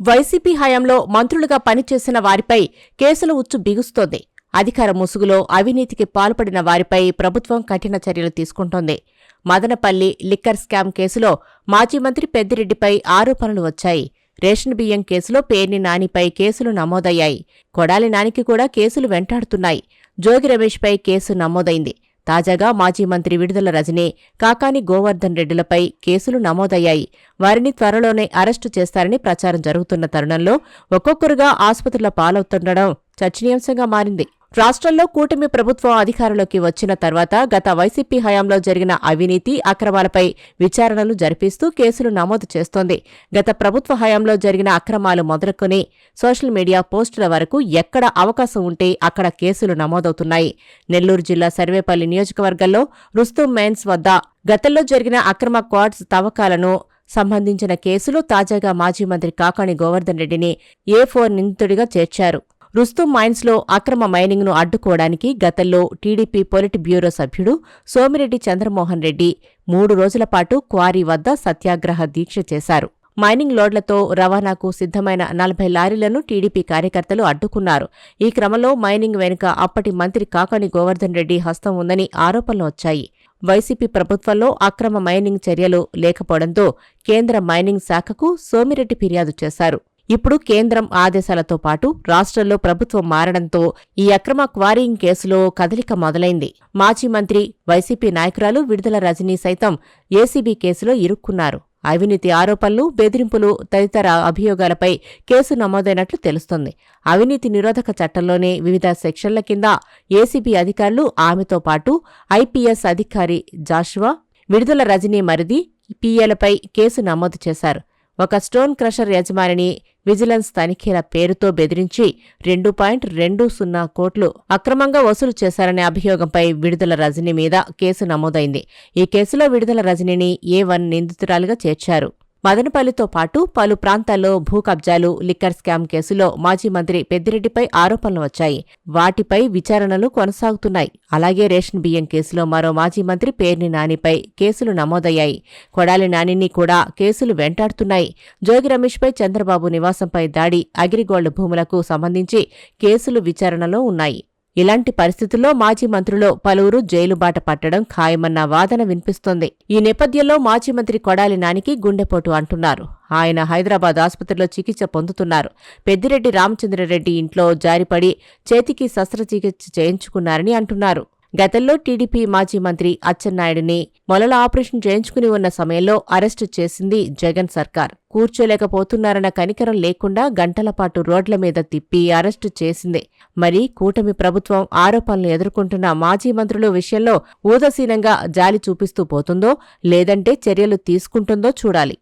YCP హయాంలో మంత్రులుగా పనిచేసిన వారిపై కేసుల ఉచ్చు బిగుస్తోంది. అధికార ముసుగులో అవినీతికి పాల్పడిన వారిపై ప్రభుత్వం కఠిన చర్యలు తీసుకుంటోంది. మదనపల్లి లిక్కర్ స్కామ్ కేసులో మాజీ మంత్రి పెద్దిరెడ్డిపై ఆరోపణలు వచ్చాయి. రేషన్ బియ్యం కేసులో పేర్ని నానిపై కేసులు నమోదయ్యాయి. కొడాలి నానికి కూడా కేసులు వెంటాడుతున్నాయి. జోగి రమేష్పై కేసు నమోదైంది. తాజాగా మాజీ మంత్రి విడుదల రజనీ, కాకాని గోవర్ధన్ రెడ్డిలపై కేసులు నమోదయ్యాయి. వారిని త్వరలోనే అరెస్టు చేస్తారని ప్రచారం జరుగుతున్న తరుణంలో ఒక్కొక్కరుగా ఆసుపత్రుల పాలవుతుండడం చర్చనీయాంశంగా మారింది. రాష్ట్రంలో కూటమి ప్రభుత్వం అధికారంలోకి వచ్చిన తర్వాత గత వైసీపీ హయాంలో జరిగిన అవినీతి, అక్రమాలపై విచారణలు జరిపిస్తూ కేసులు నమోదు చేస్తోంది. గత ప్రభుత్వ హయాంలో జరిగిన అక్రమాలు మొదలుకొని సోషల్ మీడియా పోస్టుల వరకు ఎక్కడ అవకాశం ఉంటే అక్కడ కేసులు నమోదవుతున్నాయి. నెల్లూరు జిల్లా సర్వేపల్లి నియోజకవర్గంలో రుస్తుం మైన్స్ వద్ద గతంలో జరిగిన అక్రమ క్వార్ట్జ్ తవ్వకాలను సంబంధించిన కేసులో తాజాగా మాజీ మంత్రి కాకాని గోవర్ధన్ రెడ్డిని A4 నిందితుడిగా చేర్చారు. రుస్తుం మైన్స్లో అక్రమ మైనింగ్ను అడ్డుకోవడానికి గతంలో టీడీపీ పొలిట్ బ్యూరో సభ్యుడు సోమిరెడ్డి చంద్రమోహన్ రెడ్డి 3 రోజుల పాటు క్వారీ వద్ద సత్యాగ్రహ దీక్ష చేశారు. మైనింగ్ లోడ్లతో రవాణాకు సిద్ధమైన 40 లారీలను టీడీపీ కార్యకర్తలు అడ్డుకున్నారు. ఈ క్రమంలో మైనింగ్ వెనుక అప్పటి మంత్రి కాకాని గోవర్ధన్ రెడ్డి హస్తం ఉందని ఆరోపణలు వచ్చాయి. వైసీపీ ప్రభుత్వంలో అక్రమ మైనింగ్ చర్యలు లేకపోవడంతో కేంద్ర మైనింగ్ శాఖకు సోమిరెడ్డి ఫిర్యాదు చేశారు. ఇప్పుడు కేంద్రం ఆదేశాలతో పాటు రాష్ట్రంలో ప్రభుత్వం మారడంతో ఈ అక్రమ క్వారీయింగ్ కేసులో కదలిక మొదలైంది. మాజీ మంత్రి, వైసీపీ నాయకురాలు విడుదల రజనీ సైతం ఏసీబీ కేసులో ఇరుక్కున్నారు. అవినీతి ఆరోపణలు, బెదిరింపులు తదితర అభియోగాలపై కేసు నమోదైనట్లు తెలుస్తోంది. అవినీతి నిరోధక చట్టంలోనే వివిధ సెక్షన్ల కింద ఏసీబీ అధికారులు, ఆమెతో పాటు ఐపీఎస్ అధికారి జాషువా, విడుదల రజనీ మరిది పీఏలపై కేసు నమోదు చేశారు. ఒక స్టోన్ క్రషర్ యజమానిని విజిలెన్స్ తనిఖీల పేరుతో బెదిరించి 2.20 కోట్లు అక్రమంగా వసూలు చేశారనే అభియోగంపై విడుదల రజనీ మీద కేసు నమోదైంది. ఈ కేసులో విడుదల రజనీని A1 నిందితురాలిగా చేర్చారు. మదనపల్లితో పాటు పలు ప్రాంతాల్లో భూ కబ్జాలు, లిక్కర్ స్కామ్ కేసులో మాజీ మంత్రి పెద్దిరెడ్డిపై ఆరోపణలు వచ్చాయి. వాటిపై విచారణలు కొనసాగుతున్నాయి. అలాగే రేషన్ బియ్యం కేసులో మరో మాజీ మంత్రి పేర్ని నానిపై కేసులు నమోదయ్యాయి. కొడాలి నానిని కూడా కేసులు వెంటాడుతున్నాయి. జోగి రమేష్పై చంద్రబాబు నివాసంపై దాడి, అగ్రిగోల్డ్ భూములకు సంబంధించి కేసులు విచారణలో ఉన్నాయి. ఇలాంటి పరిస్థితుల్లో మాజీ మంత్రులు పలువురు జైలు బాట పట్టడం ఖాయమన్న వాదన వినిపిస్తోంది. ఈ నేపథ్యంలో మాజీ మంత్రి కొడాలి నానికి గుండెపోటు అంటున్నారు. ఆయన హైదరాబాద్ ఆసుపత్రిలో చికిత్స పొందుతున్నారు. పెద్దిరెడ్డి రామచంద్రరెడ్డి ఇంట్లో జారిపడి చేతికి శస్త్రచికిత్స చేయించుకున్నారని అంటున్నారు. గతంలో టీడీపీ మాజీ మంత్రి అచ్చెన్నాయుడిని మొలల ఆపరేషన్ చేయించుకుని ఉన్న సమయంలో అరెస్టు చేసింది జగన్ సర్కార్. కూర్చోలేకపోతున్నారన్న కనికరం లేకుండా గంటలపాటు రోడ్ల మీద తిప్పి అరెస్టు చేసింది. మరి కూటమి ప్రభుత్వం ఆరోపణలు ఎదుర్కొంటున్న మాజీ మంత్రుల విషయంలో ఊదాసీనంగా జాలి చూపిస్తూ పోతుందో లేదంటే చర్యలు తీసుకుంటుందో చూడాలి.